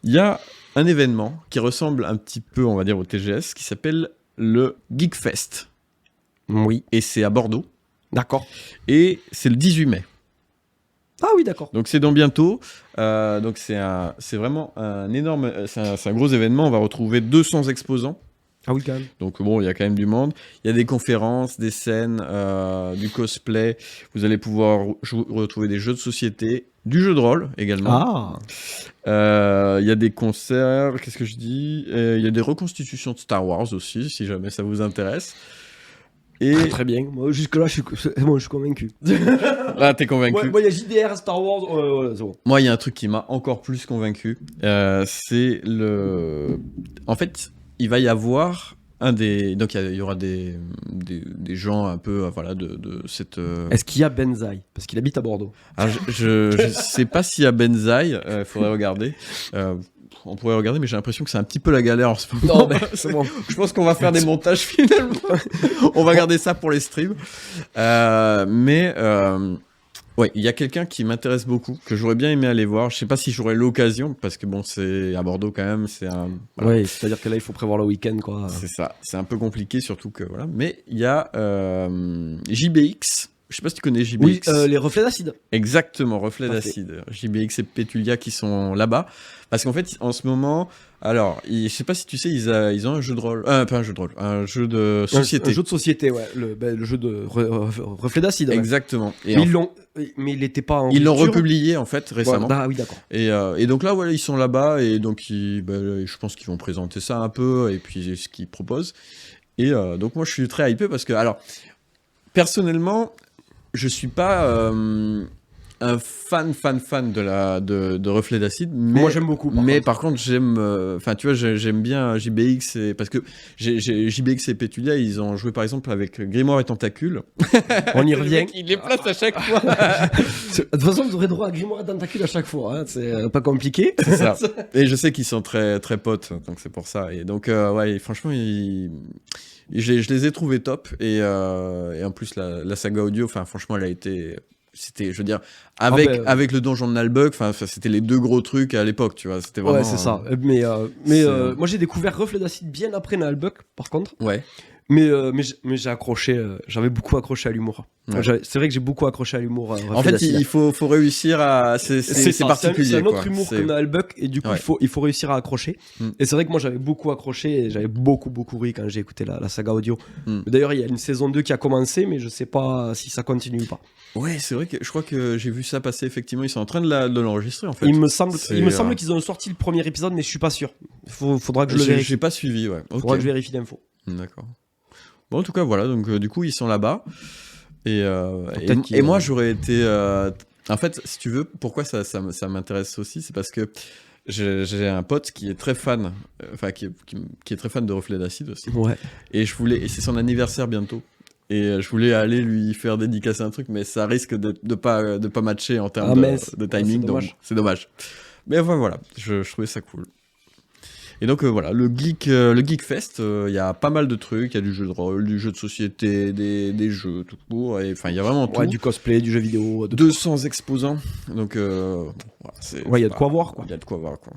Il y a un événement qui ressemble un petit peu, on va dire, au TGS, qui s'appelle le Geekfest. Oui. Et c'est à Bordeaux. D'accord. Et c'est le 18 mai. Ah oui, d'accord. Donc c'est dans bientôt. Donc c'est vraiment un énorme, c'est un gros événement. On va retrouver 200 exposants. Ah oui, quand même. Donc bon, il y a quand même du monde. Il y a des conférences, des scènes, du cosplay. Vous allez pouvoir retrouver des jeux de société, du jeu de rôle également. Il y a des concerts, qu'est-ce que je dis Il y a des reconstitutions de Star Wars aussi, si jamais ça vous intéresse. Et... Très bien. Moi, jusque-là, je suis convaincu. Là, t'es convaincu. Moi, il y a JDR, Star Wars, c'est bon. Moi, il y a un truc qui m'a encore plus convaincu. C'est le... En fait, il va y avoir un des... Donc, il y aura des gens un peu, voilà, de cette... Est-ce qu'il y a Benzaï? Parce qu'il habite à Bordeaux. Alors, je sais pas s'il y a Benzaï. Faudrait regarder. On pourrait regarder, mais j'ai l'impression que c'est un petit peu la galère en ce moment. Non, mais c'est bon. Je pense qu'on va faire des montages finalement. On va garder ça pour les streams. Ouais, il y a quelqu'un qui m'intéresse beaucoup, que j'aurais bien aimé aller voir. Je sais pas si j'aurai l'occasion, parce que bon, c'est à Bordeaux quand même. Voilà. Oui, c'est-à-dire que là, il faut prévoir le week-end, quoi. C'est ça. C'est un peu compliqué, surtout que voilà. Mais il y a JBX. Je sais pas si tu connais JBX. Oui, les reflets d'acide. Exactement, reflets d'acide. JBX et Petulia qui sont là-bas. Parce qu'en fait, en ce moment, alors, je sais pas si tu sais, ils ont un jeu de rôle. Pas un jeu de rôle, un jeu de société. Un jeu de société, ouais. Le jeu de reflets d'acide. Ouais. Exactement. Et mais il n'était pas en. Ils l'ont republié, en fait, récemment. Ouais, ah oui, d'accord. Et donc là, voilà, ils sont là-bas. Et donc, je pense qu'ils vont présenter ça un peu. Et puis, ce qu'ils proposent. Et donc, moi, je suis très hypé parce que, alors, personnellement, je suis pas un fan de Reflet d'Acide. Moi, j'aime beaucoup. Par contre, j'aime. Enfin, tu vois, j'aime bien JBX. Parce que JBX et Petulia, ils ont joué par exemple avec Grimoire et Tentacule. On y revient. Il les place à chaque fois. De toute façon, vous aurez droit à Grimoire et Tentacule à chaque fois. Hein. C'est pas compliqué. C'est ça. Et je sais qu'ils sont très, très potes. Donc, c'est pour ça. Et donc, ouais, franchement, je les ai trouvés top. Et en plus, la saga audio, enfin, franchement, elle a été. C'était, je veux dire, avec le donjon de Nalbuck, enfin, c'était les deux gros trucs à l'époque, tu vois. C'était vraiment. Ouais, c'est ça. Moi, j'ai découvert Reflet d'acide bien après Nalbuck, par contre. Ouais. Mais j'ai accroché, j'avais beaucoup accroché à l'humour. Ouais. C'est vrai que j'ai beaucoup accroché à l'humour. En fait, il faut réussir à. C'est particulier. C'est un autre humour que Nalbuck, et du coup, il faut réussir à accrocher. Et c'est vrai que moi, j'avais beaucoup accroché, et j'avais beaucoup ri quand j'ai écouté la saga audio. D'ailleurs, il y a une saison 2 qui a commencé, mais je sais pas si ça continue ou pas. Ouais, c'est vrai que je crois que j'ai vu ça passer, effectivement. Ils sont en train de l'enregistrer, en fait. Il me semble qu'ils ont sorti le premier épisode, mais je suis pas sûr. Faudra que je le vérifie. J'ai pas suivi, ouais. Okay. Faudra que je vérifie l'info. D'accord. Bon, en tout cas, voilà. Donc, du coup, ils sont là-bas. Et moi, j'aurais été. En fait, si tu veux, pourquoi ça m'intéresse aussi, c'est parce que j'ai un pote qui est très fan, qui est très fan de Reflet d'Acide aussi. Ouais. Et c'est son anniversaire bientôt. Et je voulais aller lui faire dédicacer un truc, mais ça risque de pas matcher en termes de timing, donc c'est dommage. Mais enfin voilà, je trouvais ça cool. Et donc voilà, le Geekfest, il y a pas mal de trucs, il y a du jeu de rôle, du jeu de société, des jeux tout court, et enfin il y a vraiment tout. Ouais, du cosplay, du jeu vidéo. 200 exposants, donc il y a de quoi voir, quoi. Il y a de quoi voir, quoi.